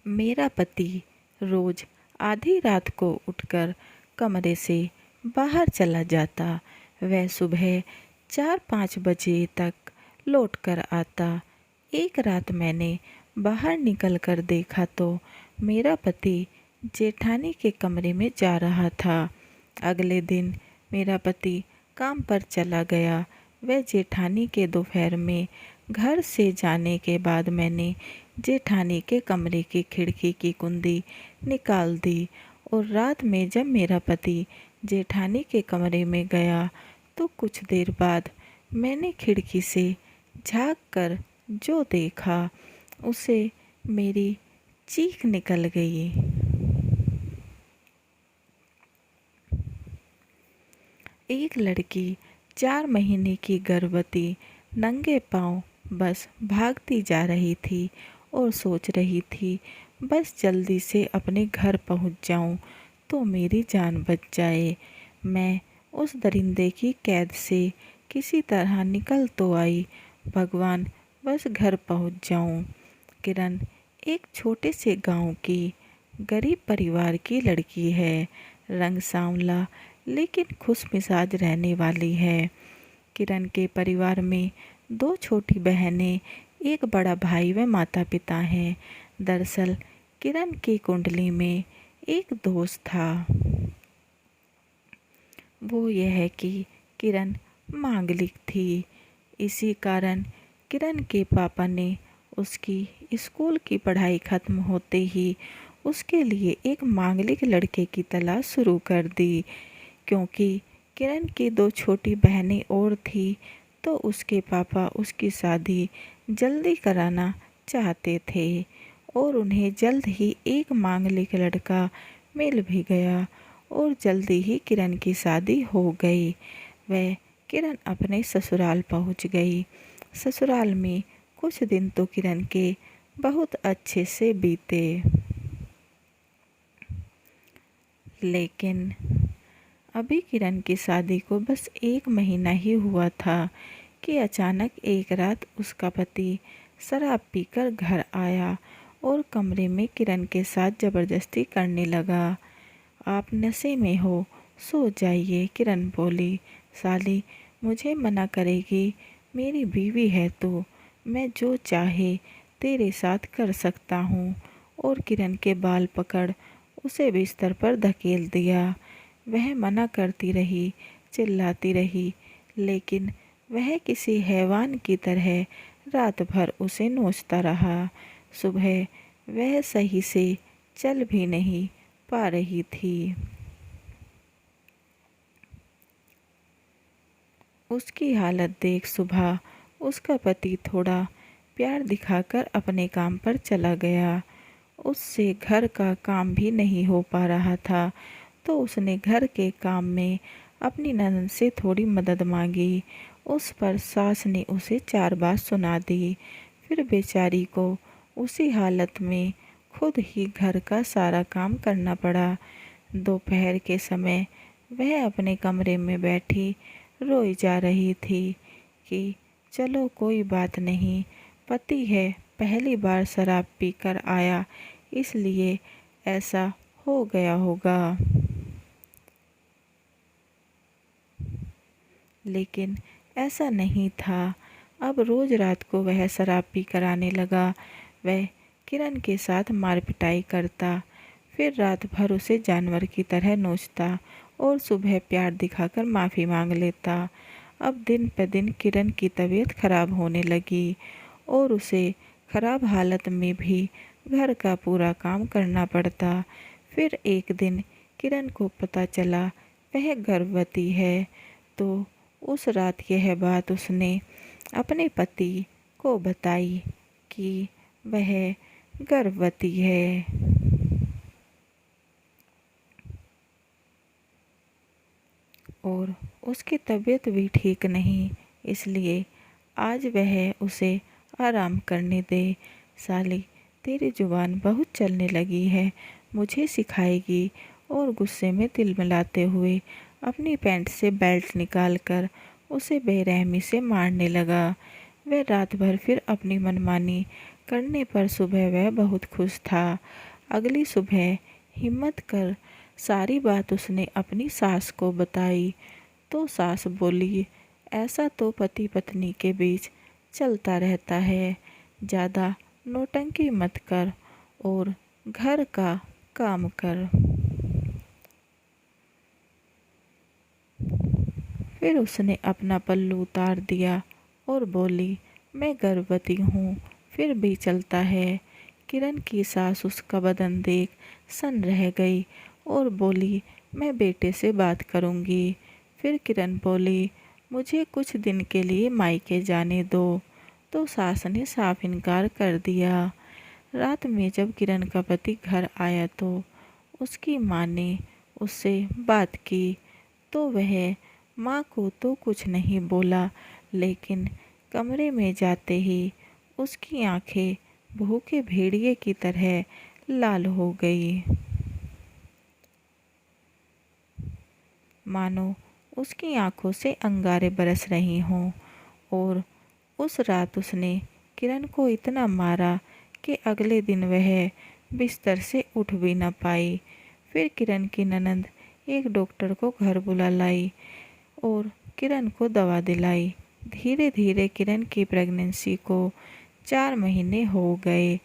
मेरा पति रोज आधी रात को उठकर कमरे से बाहर चला जाता। वह सुबह 4-5 बजे तक लौट कर आता। एक रात मैंने बाहर निकल कर देखा तो मेरा पति जेठानी के कमरे में जा रहा था। अगले दिन मेरा पति काम पर चला गया। वह जेठानी के दोपहर में घर से जाने के बाद मैंने जेठानी के कमरे की खिड़की की कुंडी निकाल दी और रात में जब मेरा पति जेठानी के कमरे में गया तो कुछ देर बाद मैंने खिड़की से झांक कर जो देखा उसे मेरी चीख निकल गई। एक लड़की 4 महीने की गर्भवती नंगे पांव बस भागती जा रही थी और सोच रही थी बस जल्दी से अपने घर पहुंच जाऊं तो मेरी जान बच जाए। मैं उस दरिंदे की कैद से किसी तरह निकल तो आई। भगवान बस घर पहुंच जाऊं। किरण एक छोटे से गांव की गरीब परिवार की लड़की है। रंग सांवला लेकिन खुशमिजाज रहने वाली है। किरण के परिवार में 2 छोटी बहनें, एक बड़ा भाई व माता पिता हैं। दरअसल किरण की कुंडली में एक दोष था। वो यह है कि किरण मांगलिक थी। इसी कारण किरण के पापा ने उसकी स्कूल की पढ़ाई खत्म होते ही उसके लिए एक मांगलिक लड़के की तलाश शुरू कर दी। क्योंकि किरण की 2 छोटी बहनें और थी तो उसके पापा उसकी शादी जल्दी कराना चाहते थे और उन्हें जल्द ही एक मांगलिक लड़का मिल भी गया और जल्दी ही किरण की शादी हो गई। वह किरण अपने ससुराल पहुंच गई। ससुराल में कुछ दिन तो किरण के बहुत अच्छे से बीते, लेकिन अभी किरण की शादी को बस 1 महीना ही हुआ था कि अचानक एक रात उसका पति शराब पीकर घर आया और कमरे में किरण के साथ ज़बरदस्ती करने लगा। आप नशे में हो, सो जाइए। किरण बोली, साली मुझे मना करेगी? मेरी बीवी है तो मैं जो चाहे तेरे साथ कर सकता हूँ। और किरण के बाल पकड़ उसे बिस्तर पर धकेल दिया। वह मना करती रही, चिल्लाती रही, लेकिन वह किसी हैवान की तरह रात भर उसे नोचता रहा। सुबह वह सही से चल भी नहीं पा रही थी। उसकी हालत देख सुबह उसका पति थोड़ा प्यार दिखाकर अपने काम पर चला गया। उससे घर का काम भी नहीं हो पा रहा था तो उसने घर के काम में अपनी ननद से थोड़ी मदद मांगी। उस पर सास ने उसे 4 बात सुना दी। फिर बेचारी को उसी हालत में खुद ही घर का सारा काम करना पड़ा। दोपहर के समय वह अपने कमरे में बैठी रोई जा रही थी कि चलो कोई बात नहीं, पति है, पहली बार शराब पीकर आया इसलिए ऐसा हो गया होगा। लेकिन ऐसा नहीं था। अब रोज रात को वह शराब पीकर आने लगा। वह किरण के साथ मार पिटाई करता, फिर रात भर उसे जानवर की तरह नोचता और सुबह प्यार दिखाकर माफ़ी मांग लेता। अब दिन पर दिन किरण की तबीयत खराब होने लगी और उसे खराब हालत में भी घर का पूरा काम करना पड़ता। फिर एक दिन किरण को पता चला वह गर्भवती है तो उस रात यह बात उसने अपने पति को बताई कि वह गर्भवती है। और उसकी तबीयत भी ठीक नहीं, इसलिए आज वह उसे आराम करने दे। साली तेरी जुबान बहुत चलने लगी है, मुझे सिखाएगी। और गुस्से में तिलमिलाते हुए अपनी पैंट से बेल्ट निकालकर उसे बेरहमी से मारने लगा। वह रात भर फिर अपनी मनमानी करने पर सुबह वह बहुत खुश था। अगली सुबह हिम्मत कर सारी बात उसने अपनी सास को बताई तो सास बोली, ऐसा तो पति पत्नी के बीच चलता रहता है, ज़्यादा नौटंकी मत कर और घर का काम कर। फिर उसने अपना पल्लू उतार दिया और बोली, मैं गर्भवती हूँ फिर भी चलता है। किरण की सास उसका बदन देख सन रह गई और बोली, मैं बेटे से बात करूँगी। फिर किरण बोली, मुझे कुछ दिन के लिए मायके जाने दो। तो सास ने साफ इनकार कर दिया। रात में जब किरण का पति घर आया तो उसकी माँ ने उससे बात की तो वह माँ को तो कुछ नहीं बोला, लेकिन कमरे में जाते ही उसकी आंखें भूखे भेड़िए की तरह लाल हो गई, मानो उसकी आंखों से अंगारे बरस रही हों। और उस रात उसने किरण को इतना मारा कि अगले दिन वह बिस्तर से उठ भी न पाई। फिर किरण की ननद एक डॉक्टर को घर बुला लाई और किरण को दवा दिलाई। धीरे धीरे किरण की प्रेगनेंसी को 4 महीने हो गए।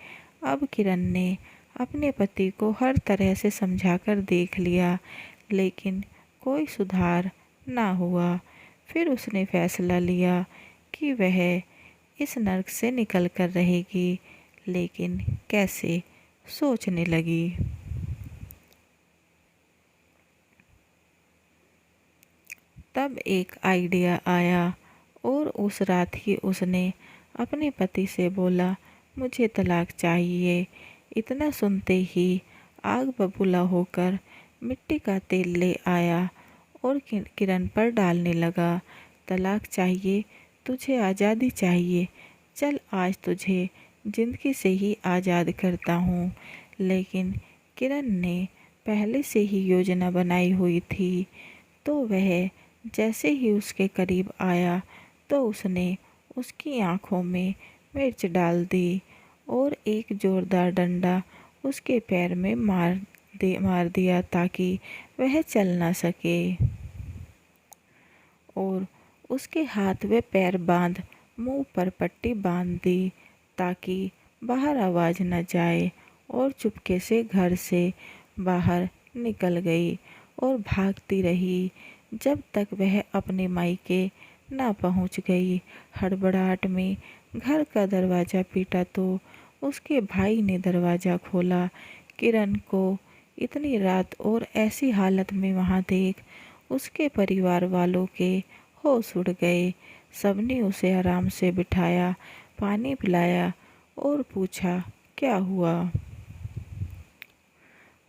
अब किरण ने अपने पति को हर तरह से समझाकर देख लिया, लेकिन कोई सुधार ना हुआ। फिर उसने फैसला लिया कि वह इस नर्क से निकल कर रहेगी, लेकिन कैसे, सोचने लगी। तब एक आइडिया आया और उस रात ही उसने अपने पति से बोला, मुझे तलाक चाहिए। इतना सुनते ही आग बबूला होकर मिट्टी का तेल ले आया और किरण पर डालने लगा। तलाक चाहिए, तुझे आज़ादी चाहिए, चल आज तुझे जिंदगी से ही आज़ाद करता हूँ। लेकिन किरण ने पहले से ही योजना बनाई हुई थी, तो वह जैसे ही उसके करीब आया तो उसने उसकी आंखों में मिर्च डाल दी और एक जोरदार डंडा उसके पैर में मार दिया ताकि वह चल ना सके। और उसके हाथ व पैर बांध मुंह पर पट्टी बांध दी ताकि बाहर आवाज़ न जाए, और चुपके से घर से बाहर निकल गई और भागती रही जब तक वह अपने मायके ना पहुंच गई। हड़बड़ाहट में घर का दरवाज़ा पीटा तो उसके भाई ने दरवाज़ा खोला। किरण को इतनी रात और ऐसी हालत में वहां देख उसके परिवार वालों के होश उड़ गए। सबने उसे आराम से बिठाया, पानी पिलाया और पूछा, क्या हुआ।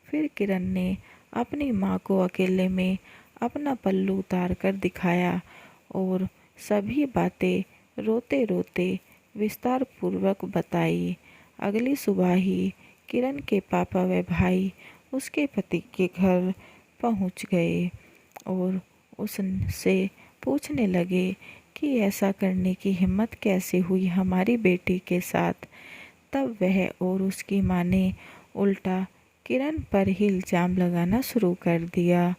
फिर किरण ने अपनी माँ को अकेले में अपना पल्लू उतार कर दिखाया और सभी बातें रोते रोते विस्तार पूर्वक बताई। अगली सुबह ही किरण के पापा व भाई उसके पति के घर पहुंच गए और उससे पूछने लगे कि ऐसा करने की हिम्मत कैसे हुई हमारी बेटी के साथ। तब वह और उसकी माँ ने उल्टा किरण पर ही इल्ज़ाम लगाना शुरू कर दिया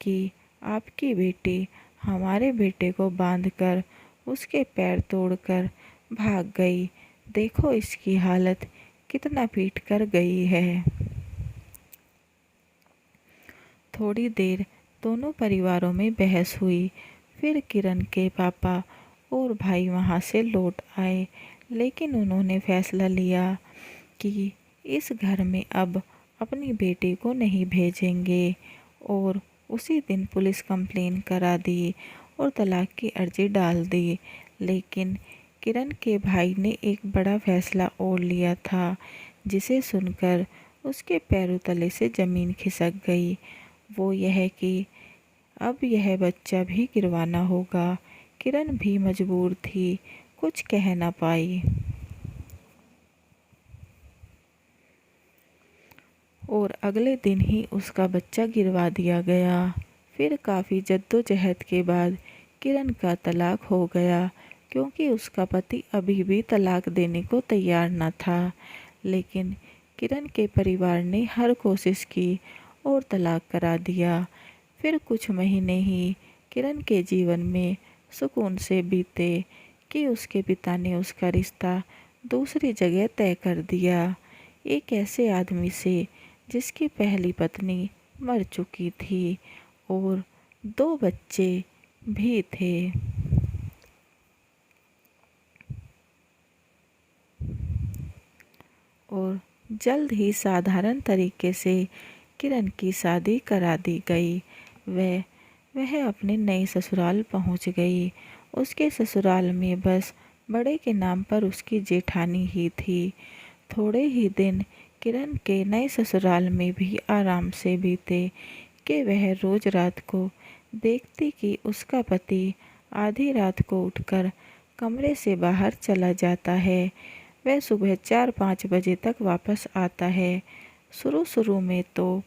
कि आपकी बेटी हमारे बेटे को बांधकर उसके पैर तोड़कर भाग गई। देखो इसकी हालत कितना पीट कर गई है। थोड़ी देर दोनों परिवारों में बहस हुई। फिर किरण के पापा और भाई वहां से लौट आए, लेकिन उन्होंने फैसला लिया कि इस घर में अब अपनी बेटी को नहीं भेजेंगे और उसी दिन पुलिस कंप्लेन करा दी और तलाक की अर्जी डाल दी। लेकिन किरण के भाई ने एक बड़ा फैसला और लिया था, जिसे सुनकर उसके पैरों तले से ज़मीन खिसक गई। वो यह कि अब यह बच्चा भी गिरवाना होगा। किरण भी मजबूर थी, कुछ कह ना पाई और अगले दिन ही उसका बच्चा गिरवा दिया गया। फिर काफ़ी जद्दोजहद के बाद किरण का तलाक हो गया, क्योंकि उसका पति अभी भी तलाक देने को तैयार न था। लेकिन किरण के परिवार ने हर कोशिश की और तलाक करा दिया। फिर कुछ महीने ही किरण के जीवन में सुकून से बीते कि उसके पिता ने उसका रिश्ता दूसरी जगह तय कर दिया, एक ऐसे आदमी से जिसकी पहली पत्नी मर चुकी थी और 2 बच्चे भी थे। और जल्द ही साधारण तरीके से किरण की शादी करा दी गई। वह अपने नए ससुराल पहुंच गई। उसके ससुराल में बस बड़े के नाम पर उसकी जेठानी ही थी। थोड़े ही दिन किरण के नए ससुराल में भी आराम से बीते कि वह रोज रात को देखती कि उसका पति आधी रात को उठकर कमरे से बाहर चला जाता है। वह सुबह 4-5 बजे तक वापस आता है। शुरू में तो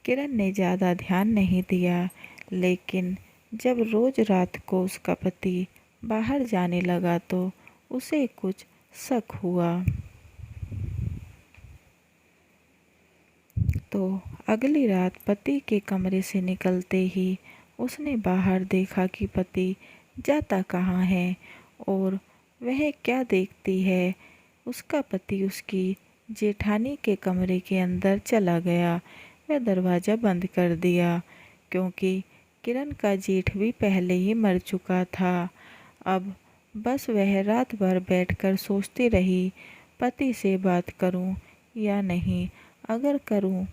किरण ने ज़्यादा ध्यान नहीं दिया, लेकिन जब रोज रात को उसका पति बाहर जाने लगा तो उसे कुछ शक हुआ। तो अगली रात पति के कमरे से निकलते ही उसने बाहर देखा कि पति जाता कहाँ है और वह क्या देखती है, उसका पति उसकी जेठानी के कमरे के अंदर चला गया। वह दरवाज़ा बंद कर दिया क्योंकि किरण का जेठ भी पहले ही मर चुका था। अब बस वह रात भर बैठकर सोचती रही, पति से बात करूं या नहीं। अगर करूं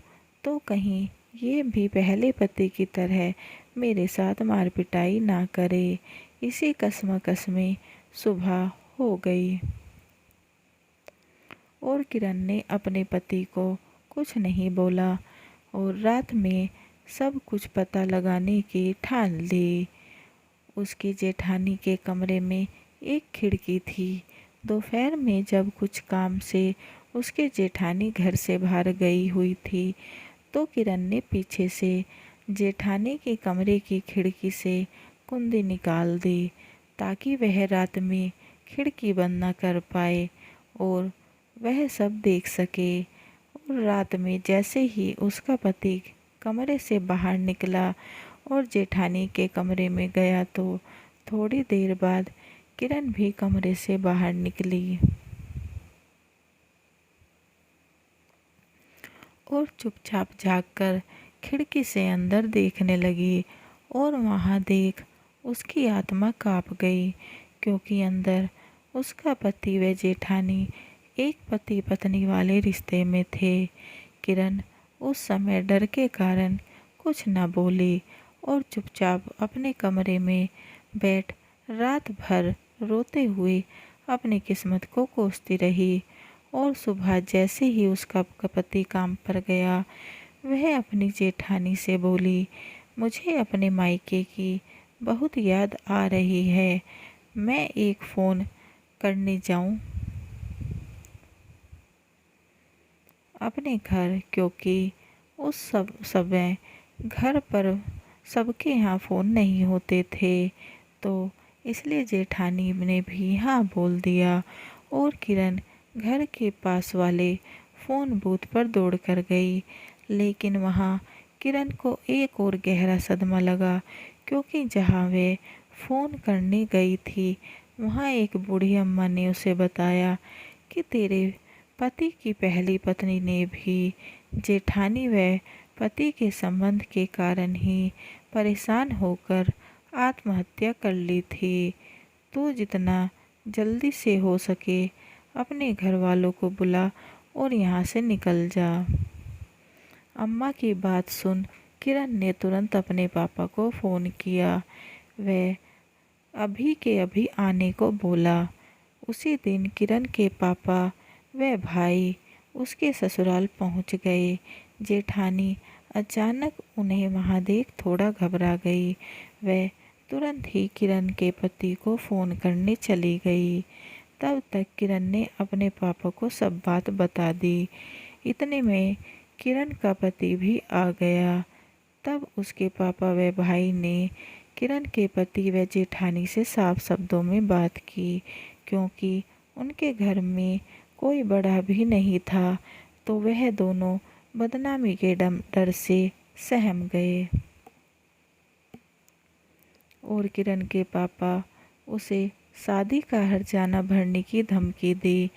तो कहीं ये भी पहले पति की तरह मेरे साथ मार पिटाई ना करे। इसी कश्मकश में सुबह हो गई और किरण ने अपने पति को कुछ नहीं बोला और रात में सब कुछ पता लगाने की ठान ली। उसकी जेठानी के कमरे में एक खिड़की थी। दोपहर में जब कुछ काम से उसकी जेठानी घर से बाहर गई हुई थी तो किरण ने पीछे से जेठानी के कमरे की खिड़की से कुंडी निकाल दी ताकि वह रात में खिड़की बंद न कर पाए और वह सब देख सके। और रात में जैसे ही उसका पति कमरे से बाहर निकला और जेठानी के कमरे में गया तो थोड़ी देर बाद किरण भी कमरे से बाहर निकली और चुपचाप जाकर खिड़की से अंदर देखने लगी। और वहाँ देख उसकी आत्मा काँप गई क्योंकि अंदर उसका पति व जेठानी एक पति पत्नी वाले रिश्ते में थे। किरण उस समय डर के कारण कुछ न बोली और चुपचाप अपने कमरे में बैठ रात भर रोते हुए अपनी किस्मत को कोसती रही। और सुबह जैसे ही उसका पति काम पर गया, वह अपनी जेठानी से बोली, मुझे अपने मायके की बहुत याद आ रही है, मैं एक फ़ोन करने जाऊं अपने घर, क्योंकि उस समय घर पर सबके यहाँ फ़ोन नहीं होते थे। तो इसलिए जेठानी ने भी हाँ बोल दिया और किरण घर के पास वाले फ़ोन बूथ पर दौड़ कर गई। लेकिन वहाँ किरण को एक और गहरा सदमा लगा क्योंकि जहाँ वे फ़ोन करने गई थी वहाँ एक बूढ़ी अम्मा ने उसे बताया कि तेरे पति की पहली पत्नी ने भी जेठानी व पति के संबंध के कारण ही परेशान होकर आत्महत्या कर ली थी। तू जितना जल्दी से हो सके अपने घर वालों को बुला और यहाँ से निकल जा। अम्मा की बात सुन किरण ने तुरंत अपने पापा को फ़ोन किया। वह अभी के अभी आने को बोला। उसी दिन किरण के पापा व भाई उसके ससुराल पहुंच गए। जेठानी अचानक उन्हें वहां देख थोड़ा घबरा गई। वह तुरंत ही किरण के पति को फ़ोन करने चली गई। तब तक किरण ने अपने पापा को सब बात बता दी। इतने में किरण का पति भी आ गया। तब उसके पापा व भाई ने किरण के पति व जेठानी से साफ शब्दों में बात की, क्योंकि उनके घर में कोई बड़ा भी नहीं था, तो वह दोनों बदनामी के डर से सहम गए। और किरण के पापा उसे शादी का हर्जाना भरने की धमकी दी,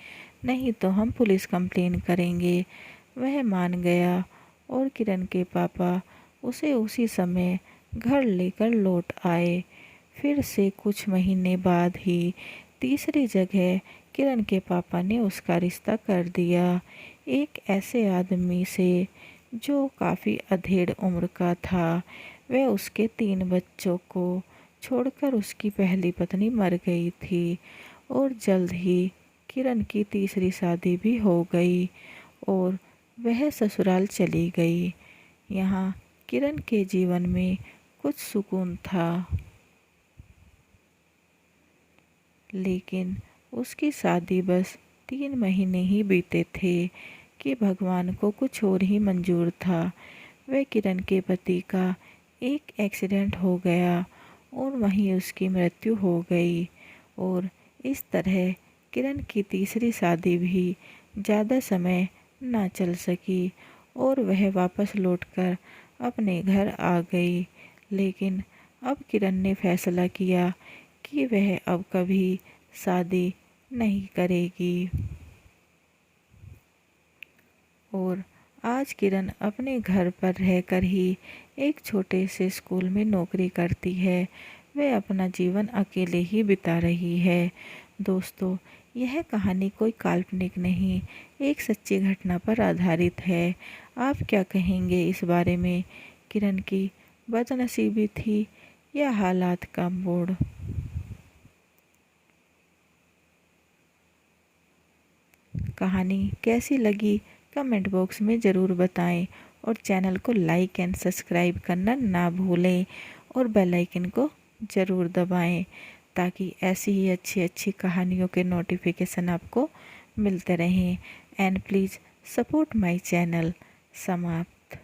नहीं तो हम पुलिस कंप्लेन करेंगे। वह मान गया और किरण के पापा उसे उसी समय घर लेकर लौट आए। फिर से कुछ महीने बाद ही तीसरी जगह किरण के पापा ने उसका रिश्ता कर दिया, एक ऐसे आदमी से जो काफ़ी अधेड़ उम्र का था। वह उसके 3 बच्चों को छोड़कर उसकी पहली पत्नी मर गई थी और जल्द ही किरण की तीसरी शादी भी हो गई और वह ससुराल चली गई। यहाँ किरण के जीवन में कुछ सुकून था, लेकिन उसकी शादी बस 3 महीने ही बीते थे कि भगवान को कुछ और ही मंजूर था। वह किरण के पति का एक एक्सीडेंट हो गया और वहीं उसकी मृत्यु हो गई और इस तरह किरण की तीसरी शादी भी ज़्यादा समय ना चल सकी और वह वापस लौटकर अपने घर आ गई। लेकिन अब किरण ने फैसला किया कि वह अब कभी शादी नहीं करेगी और आज किरण अपने घर पर रहकर ही एक छोटे से स्कूल में नौकरी करती है। वह अपना जीवन अकेले ही बिता रही है। दोस्तों, यह कहानी कोई काल्पनिक नहीं, एक सच्ची घटना पर आधारित है। आप क्या कहेंगे इस बारे में? किरण की बदनसीबी थी या हालात का मोड़? कहानी कैसी लगी कमेंट बॉक्स में ज़रूर बताएं और चैनल को लाइक एंड सब्सक्राइब करना ना भूलें और बेल आइकन को ज़रूर दबाएं ताकि ऐसी ही अच्छी अच्छी कहानियों के नोटिफिकेशन आपको मिलते रहें। And please support my channel. समाप्त।